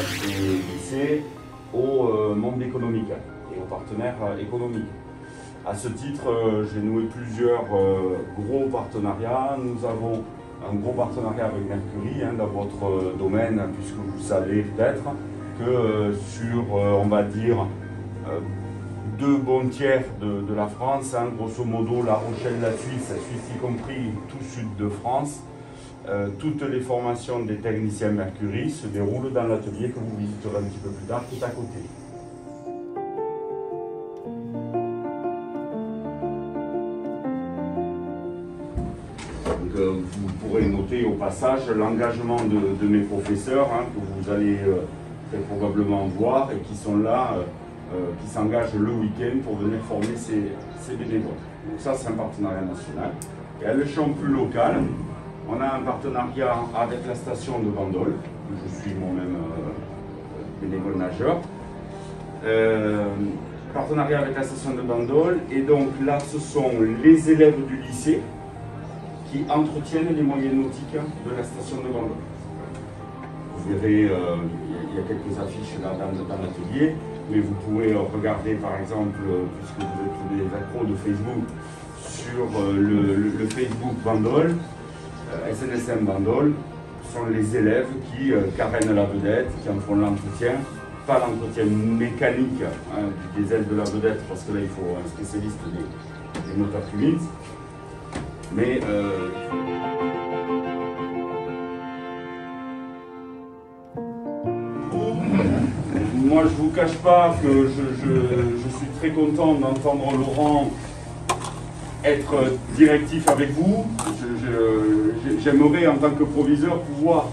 des lycées au monde économique et aux partenaires économiques. À ce titre, j'ai noué plusieurs gros partenariats. Nous avons un gros partenariat avec Mercury dans votre domaine, puisque vous savez peut-être que sur, on va dire, 2 bons tiers de la France, grosso modo La Rochelle, la Suisse y compris tout sud de France, toutes les formations des techniciens Mercury se déroulent dans l'atelier que vous visiterez un petit peu plus tard, tout à côté. Donc, vous pourrez noter au passage l'engagement de mes professeurs que vous allez très probablement voir et qui sont là, qui s'engagent le week-end pour venir former ces bénévoles. Donc ça, c'est un partenariat national. Et à l'échelon plus local, on a un partenariat avec la station de Bandol, où je suis moi-même bénévole nageur. Partenariat avec la station de Bandol, et donc là, ce sont les élèves du lycée qui entretiennent les moyens nautiques de la station de Bandol. Vous verrez, il y a quelques affiches là dans l'atelier, mais vous pouvez regarder par exemple, puisque vous êtes tous les accros de Facebook, sur le Facebook Bandol, SNSM Bandol, sont les élèves qui carénent la vedette, qui en font l'entretien, pas l'entretien mécanique des ailes de la vedette, parce que là il faut un spécialiste des moteurs Cummins, mais moi je ne vous cache pas que je suis très content d'entendre Laurent être directif avec vous. J'aimerais en tant que proviseur pouvoir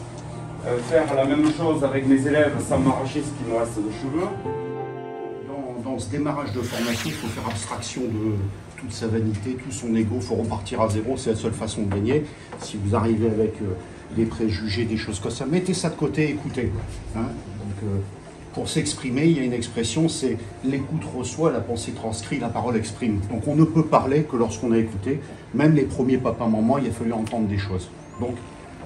faire la même chose avec mes élèves sans m'arracher ce qui me reste de cheveux. Dans ce démarrage de formation, il faut faire abstraction de toute sa vanité, tout son ego, il faut repartir à zéro, c'est la seule façon de gagner. Si vous arrivez avec des préjugés, des choses comme ça, mettez ça de côté, écoutez. Pour s'exprimer, il y a une expression, c'est l'écoute reçoit, la pensée transcrit, la parole exprime. Donc on ne peut parler que lorsqu'on a écouté. Même les premiers papas-mamans, il a fallu entendre des choses. Donc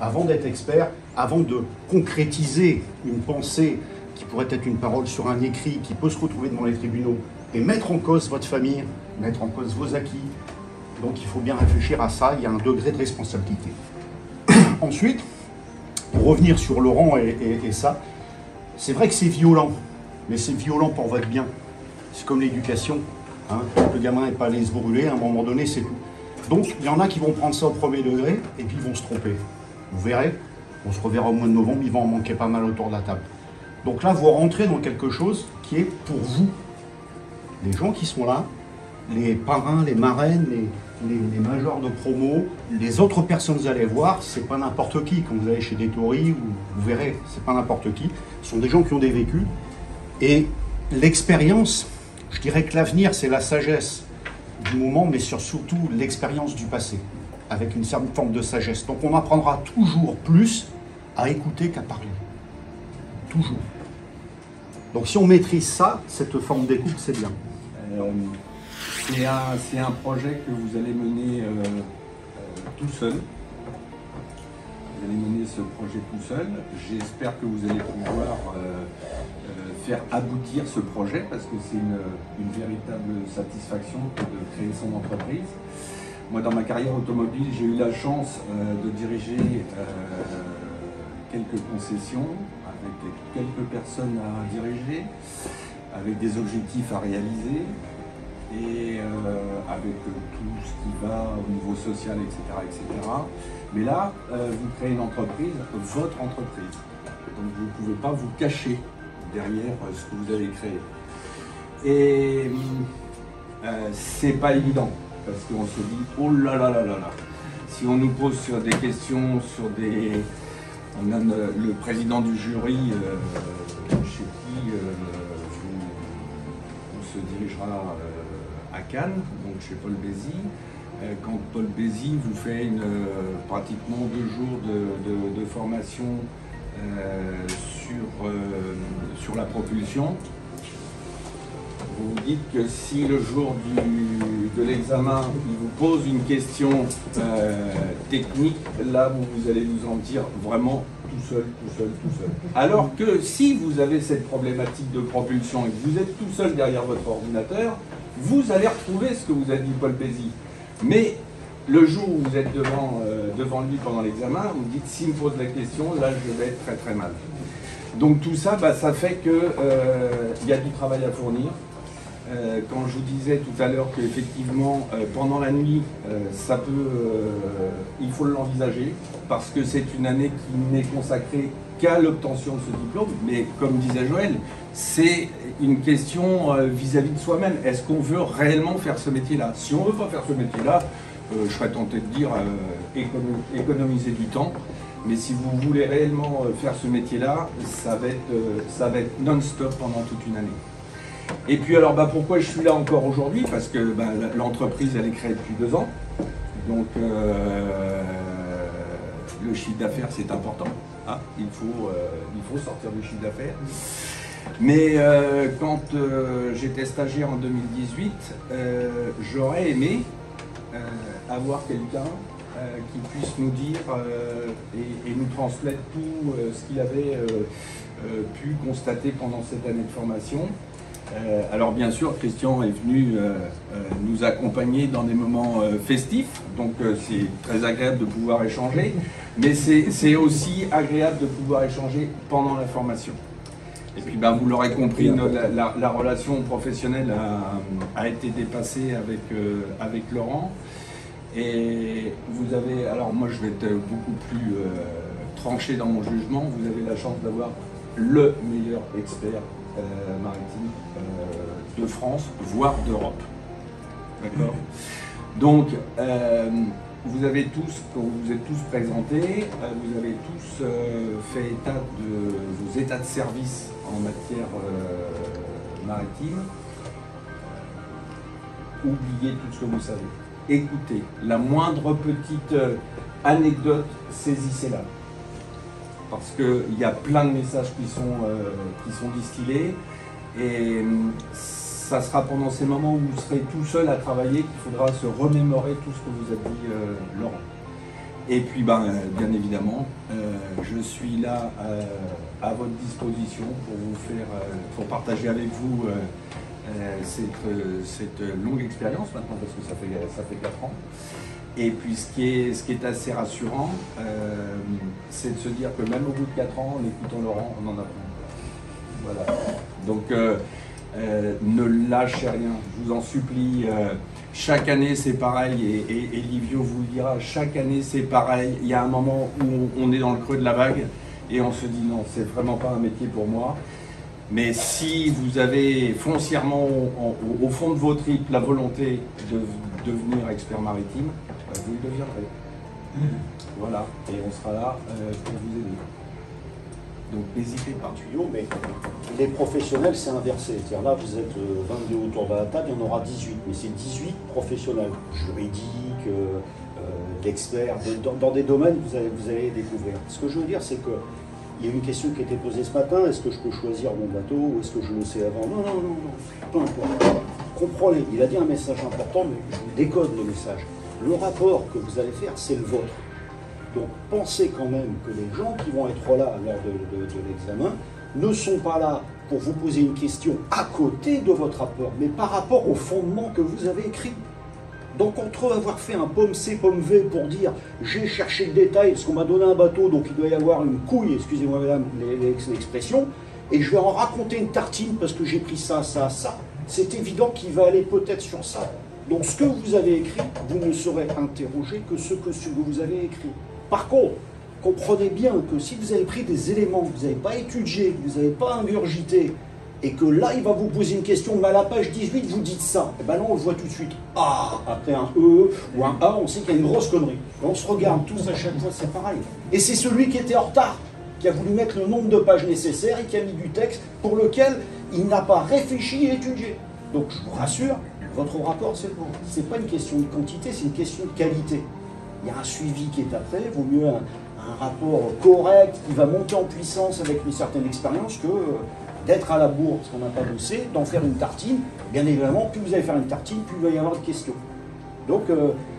avant d'être expert, avant de concrétiser une pensée qui pourrait être une parole sur un écrit, qui peut se retrouver devant les tribunaux, et mettre en cause votre famille, mettre en cause vos acquis, donc il faut bien réfléchir à ça, il y a un degré de responsabilité. Ensuite, pour revenir sur Laurent et ça, c'est vrai que c'est violent, mais c'est violent pour votre bien. C'est comme l'éducation. Le gamin n'est pas allé se brûler, à un moment donné, c'est tout. Donc, il y en a qui vont prendre ça au premier degré, et puis ils vont se tromper. Vous verrez, on se reverra au mois de novembre, il va en manquer pas mal autour de la table. Donc là, vous rentrez dans quelque chose qui est pour vous. Les gens qui sont là, les parrains, les marraines, les majors de promo, les autres personnes que vous allez voir, c'est pas n'importe qui. Quand vous allez chez des Tories, vous verrez, c'est pas n'importe qui. Ce sont des gens qui ont des vécus. Et l'expérience, je dirais que l'avenir, c'est la sagesse du moment, mais surtout l'expérience du passé, avec une certaine forme de sagesse. Donc on apprendra toujours plus à écouter qu'à parler. Toujours. Donc si on maîtrise ça, cette forme d'écoute, c'est bien. C'est un projet que vous allez mener tout seul. Vous allez mener ce projet tout seul. J'espère que vous allez pouvoir faire aboutir ce projet parce que c'est une véritable satisfaction de créer son entreprise. Moi, dans ma carrière automobile, j'ai eu la chance de diriger quelques concessions avec quelques personnes à diriger, avec des objectifs à réaliser et avec tout ce qui va au niveau social, etc. etc. Mais là, vous créez une entreprise, votre entreprise. Donc vous ne pouvez pas vous cacher derrière ce que vous avez créé. Et c'est pas évident, parce qu'on se dit, oh là là là là là. Si on nous pose sur des questions, sur des... On a le président du jury chez qui on se dirigera à Cannes, donc chez Paul Bézy. Quand Paul Bézy vous fait pratiquement 2 jours de formation sur la propulsion, vous vous dites que si le jour de l'examen, il vous pose une question technique, là, vous allez nous en dire vraiment tout seul. Alors que si vous avez cette problématique de propulsion et que vous êtes tout seul derrière votre ordinateur, vous allez retrouver ce que vous a dit Paul Pézy. Mais le jour où vous êtes devant lui pendant l'examen, vous dites, s'il me pose la question, là, je vais être très très mal. Donc tout ça, ça fait qu'il y a du travail à fournir. Quand je vous disais tout à l'heure qu'effectivement, pendant la nuit, il faut l'envisager, parce que c'est une année qui n'est consacrée qu'à l'obtention de ce diplôme. Mais comme disait Joël, c'est une question vis-à-vis de soi-même. Est-ce qu'on veut réellement faire ce métier-là? Si on ne veut pas faire ce métier-là, je serais tenté de dire économiser du temps. Mais si vous voulez réellement faire ce métier-là, ça va être non-stop pendant toute une année. Et puis alors, pourquoi je suis là encore aujourd'hui? Parce que l'entreprise, elle est créée depuis 2 ans. Donc, le chiffre d'affaires, c'est important. Hein, il faut sortir du chiffre d'affaires. Mais quand j'étais stagiaire en 2018, j'aurais aimé avoir quelqu'un qui puisse nous dire et nous transmettre tout ce qu'il avait pu constater pendant cette année de formation. Alors bien sûr, Christian est venu nous accompagner dans des moments festifs, donc c'est très agréable de pouvoir échanger, mais c'est aussi agréable de pouvoir échanger pendant la formation. Et puis vous l'aurez compris, la relation professionnelle a été dépassée avec Laurent. Et vous avez, alors moi je vais être beaucoup plus tranché dans mon jugement, vous avez la chance d'avoir le meilleur expert maritime de France, voire d'Europe. D'accord. Donc, vous avez tous, quand vous vous êtes tous présentés, vous avez tous fait état de vos états de service en matière maritime. Oubliez tout ce que vous savez. Écoutez, la moindre petite anecdote, saisissez-la. Parce qu'il y a plein de messages qui sont distillés et ça sera pendant ces moments où vous serez tout seul à travailler qu'il faudra se remémorer tout ce que vous a dit Laurent. Et puis bien évidemment, je suis là à votre disposition pour vous pour partager avec vous cette longue expérience maintenant, parce que ça fait 4 ans. Et puis ce qui est assez rassurant, c'est de se dire que même au bout de 4 ans, en écoutant Laurent, on en apprend. Voilà. Donc ne lâchez rien, je vous en supplie. Chaque année c'est pareil, et Livio vous le dira, chaque année c'est pareil. Il y a un moment où on est dans le creux de la vague et on se dit non, c'est vraiment pas un métier pour moi. Mais si vous avez foncièrement au fond de vos tripes la volonté de devenir expert maritime, vous le deviendrez. Voilà, et on sera là pour vous aider. Donc n'hésitez pas. Mais les professionnels, c'est inversé. C'est-à-dire là, vous êtes 22 autour de la table, il y en aura 18. Mais c'est 18 professionnels, juridiques, d'experts, dans des domaines que vous allez découvrir. Ce que je veux dire, c'est que il y a une question qui a été posée ce matin, est-ce que je peux choisir mon bateau ou est-ce que je le sais avant? Non, peu importe. Comprenez, il a dit un message important, mais je vous décode le message. Le rapport que vous allez faire, c'est le vôtre. Donc pensez quand même que les gens qui vont être là lors de l'examen ne sont pas là pour vous poser une question à côté de votre rapport, mais par rapport au fondement que vous avez écrit. Donc entre avoir fait un pomme C, pomme V pour dire j'ai cherché le détail parce qu'on m'a donné un bateau donc il doit y avoir une couille, excusez-moi madame l'expression, et je vais en raconter une tartine parce que j'ai pris ça, c'est évident qu'il va aller peut-être sur ça. Donc ce que vous avez écrit, vous ne saurez interroger que ce que vous avez écrit. Par contre, comprenez bien que si vous avez pris des éléments que vous n'avez pas étudiés, que vous n'avez pas ingurgité, et que là, il va vous poser une question, mais à la page 18, vous dites ça. Et bien là, on le voit tout de suite. Ah, après un E ou un A, on sait qu'il y a une grosse connerie. Et on se regarde tous à chaque fois, c'est pareil. Et c'est celui qui était en retard, qui a voulu mettre le nombre de pages nécessaires et qui a mis du texte pour lequel il n'a pas réfléchi et étudié. Donc, je vous rassure, votre rapport, c'est bon. Ce n'est pas une question de quantité, c'est une question de qualité. Il y a un suivi qui est après, il vaut mieux un rapport correct qui va monter en puissance avec une certaine expérience que d'être à la bourre parce qu'on n'a pas bossé, d'en faire une tartine. Bien évidemment, plus vous allez faire une tartine, plus il va y avoir de questions. Donc,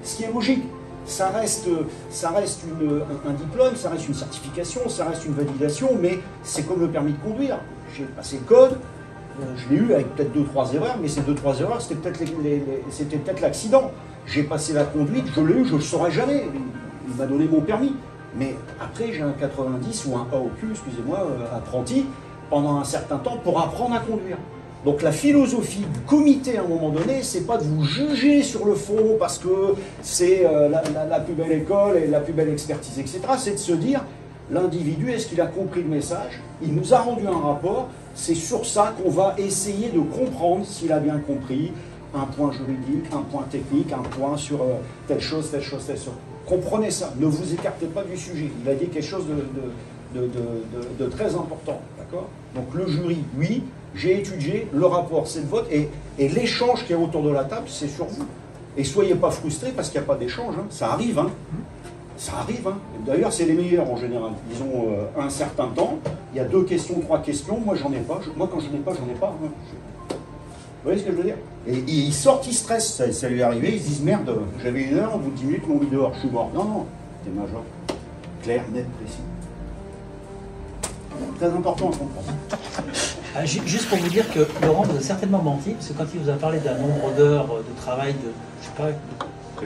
ce qui est logique, ça reste un diplôme, ça reste une certification, ça reste une validation, mais c'est comme le permis de conduire. J'ai passé le code, je l'ai eu avec peut-être 2-3 erreurs, mais ces 2-3 erreurs, c'était peut-être l'accident. J'ai passé la conduite, je l'ai eu, je ne le saurais jamais. Il m'a donné mon permis. Mais après, j'ai un 90 ou un AOQ, excusez-moi, apprenti, pendant un certain temps pour apprendre à conduire. Donc la philosophie du comité à un moment donné, c'est pas de vous juger sur le fond parce que c'est la plus belle école et la plus belle expertise, etc. C'est de se dire, l'individu, est-ce qu'il a compris le message? Il nous a rendu un rapport, c'est sur ça qu'on va essayer de comprendre s'il a bien compris un point juridique, un point technique, un point sur telle chose, telle chose, telle chose. Comprenez ça, ne vous écartez pas du sujet. Il a dit quelque chose de très important, d'accord? Donc le jury, oui, j'ai étudié, le rapport, c'est le vote, et l'échange qui est autour de la table, c'est sur vous. Et soyez pas frustrés parce qu'il n'y a pas d'échange, hein. Ça arrive, hein. Ça arrive, hein. D'ailleurs, c'est les meilleurs en général. Ils ont un certain temps, il y a 2 questions, 3 questions, moi j'en ai pas, moi quand j'en ai pas, j'en ai pas. Hein. Vous voyez ce que je veux dire? Et ils sortent, ils stressent, ça lui est arrivé, ils se disent merde, j'avais 1 heure, au bout de 10 minutes, ils m'ont mis dehors, je suis mort. Non, non, t'es major. Clair, net, précis. Très important à comprendre. Juste pour vous dire que Laurent vous a certainement menti, parce que quand il vous a parlé d'un nombre d'heures de travail de, je sais pas,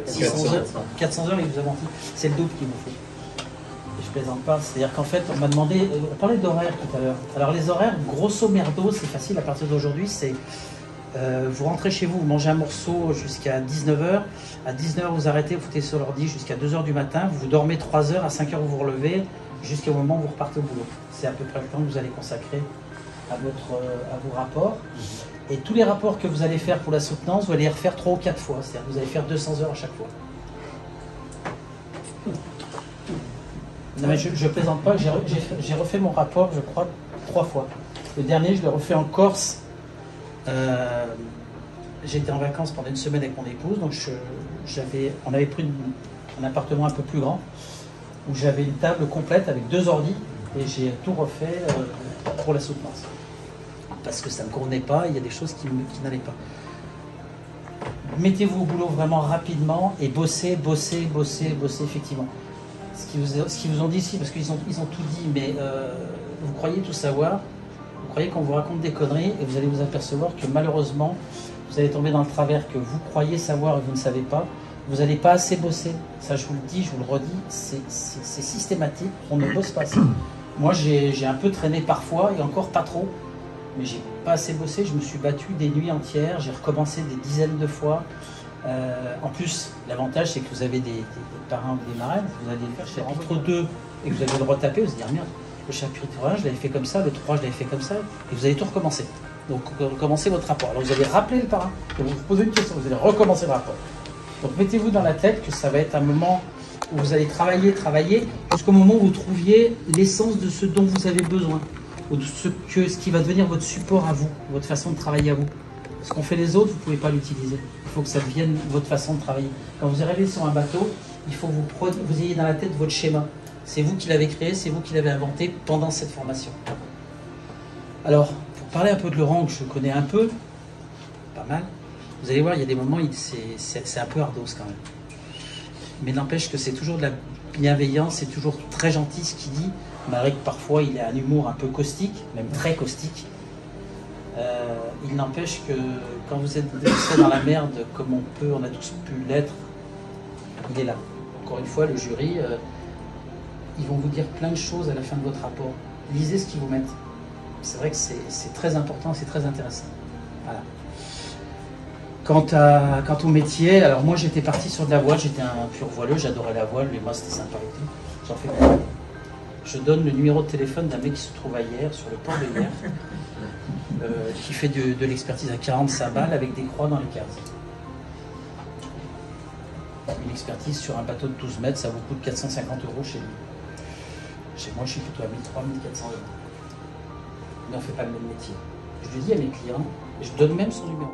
600 heures, 400 heures, il vous a menti. C'est le double qu'il vous faut. Et je plaisante pas. C'est-à-dire qu'en fait, on m'a demandé, on parlait d'horaires tout à l'heure. Alors les horaires, grosso merdo, c'est facile à partir d'aujourd'hui, c'est vous rentrez chez vous, vous mangez un morceau jusqu'à 19h, à 19h vous arrêtez, vous foutez sur l'ordi jusqu'à 2h du matin, vous dormez 3 heures, à 5h vous vous relevez, jusqu'au moment où vous repartez au boulot. C'est à peu près le temps que vous allez consacrer à vos rapports. Et tous les rapports que vous allez faire pour la soutenance, vous allez les refaire 3 ou 4 fois, c'est-à-dire que vous allez faire 200 heures à chaque fois. Non mais je plaisante pas, j'ai refait mon rapport, je crois, 3 fois. Le dernier, je l'ai refait en Corse. J'étais en vacances pendant 1 semaine avec mon épouse, donc on avait pris un appartement un peu plus grand, où j'avais une table complète avec 2 ordis, et j'ai tout refait pour la soutenance. Parce que ça ne me convenait pas, il y a des choses qui n'allaient pas. Mettez-vous au boulot vraiment rapidement et bossez, effectivement. Ce qu'ils vous ont dit ici, parce qu'ils ont tout dit, mais vous croyez tout savoir, vous croyez qu'on vous raconte des conneries, et vous allez vous apercevoir que malheureusement, vous allez tomber dans le travers que vous croyez savoir et vous ne savez pas. Vous n'allez pas assez bosser. Ça, je vous le dis, je vous le redis, c'est systématique, on ne bosse pas assez. Moi, j'ai un peu traîné parfois, et encore pas trop, mais j'ai pas assez bossé, je me suis battu des nuits entières, j'ai recommencé des dizaines de fois. En plus, l'avantage, c'est que vous avez des parrains ou des marraines, vous allez faire chapitre 2, et vous allez le retaper, vous allez dire, merde, le chapitre 1, je l'avais fait comme ça, le 3, je l'avais fait comme ça, et vous allez tout recommencer. Donc, recommencer votre rapport. Alors, vous allez rappeler le parrain, vous vous posez une question, vous allez recommencer le rapport. Donc, mettez-vous dans la tête que ça va être un moment où vous allez travailler, jusqu'au moment où vous trouviez l'essence de ce dont vous avez besoin, ou de ce qui va devenir votre support à vous, votre façon de travailler à vous. Ce qu'ont fait les autres, vous ne pouvez pas l'utiliser. Il faut que ça devienne votre façon de travailler. Quand vous arrivez sur un bateau, il faut que vous ayez dans la tête votre schéma. C'est vous qui l'avez créé, c'est vous qui l'avez inventé pendant cette formation. Alors, pour parler un peu de Laurent, que je connais un peu, pas mal, vous allez voir, il y a des moments, c'est un peu ardos quand même. Mais n'empêche que c'est toujours de la bienveillance, c'est toujours très gentil ce qu'il dit, malgré que parfois il a un humour un peu caustique, même très caustique. Il n'empêche que quand vous êtes dans la merde, comme on a tous pu l'être, il est là. Encore une fois, le jury, ils vont vous dire plein de choses à la fin de votre rapport. Lisez ce qu'ils vous mettent. C'est vrai que c'est très important, c'est très intéressant. Voilà. Quant au métier, alors moi j'étais parti sur de la voile, j'étais un pur voileux, j'adorais la voile, mais moi c'était sympa et tout. J'en fais pas. Je donne le numéro de téléphone d'un mec qui se trouve à Hyères, sur le port de Hyères, qui fait de l'expertise à 45 balles avec des croix dans les cases. Une expertise sur un bateau de 12 mètres, ça vous coûte 450 € chez lui. Chez moi, je suis plutôt à 1300, 1400 €. Mais on ne fait pas le même métier. Je le dis à mes clients, et je donne même son numéro.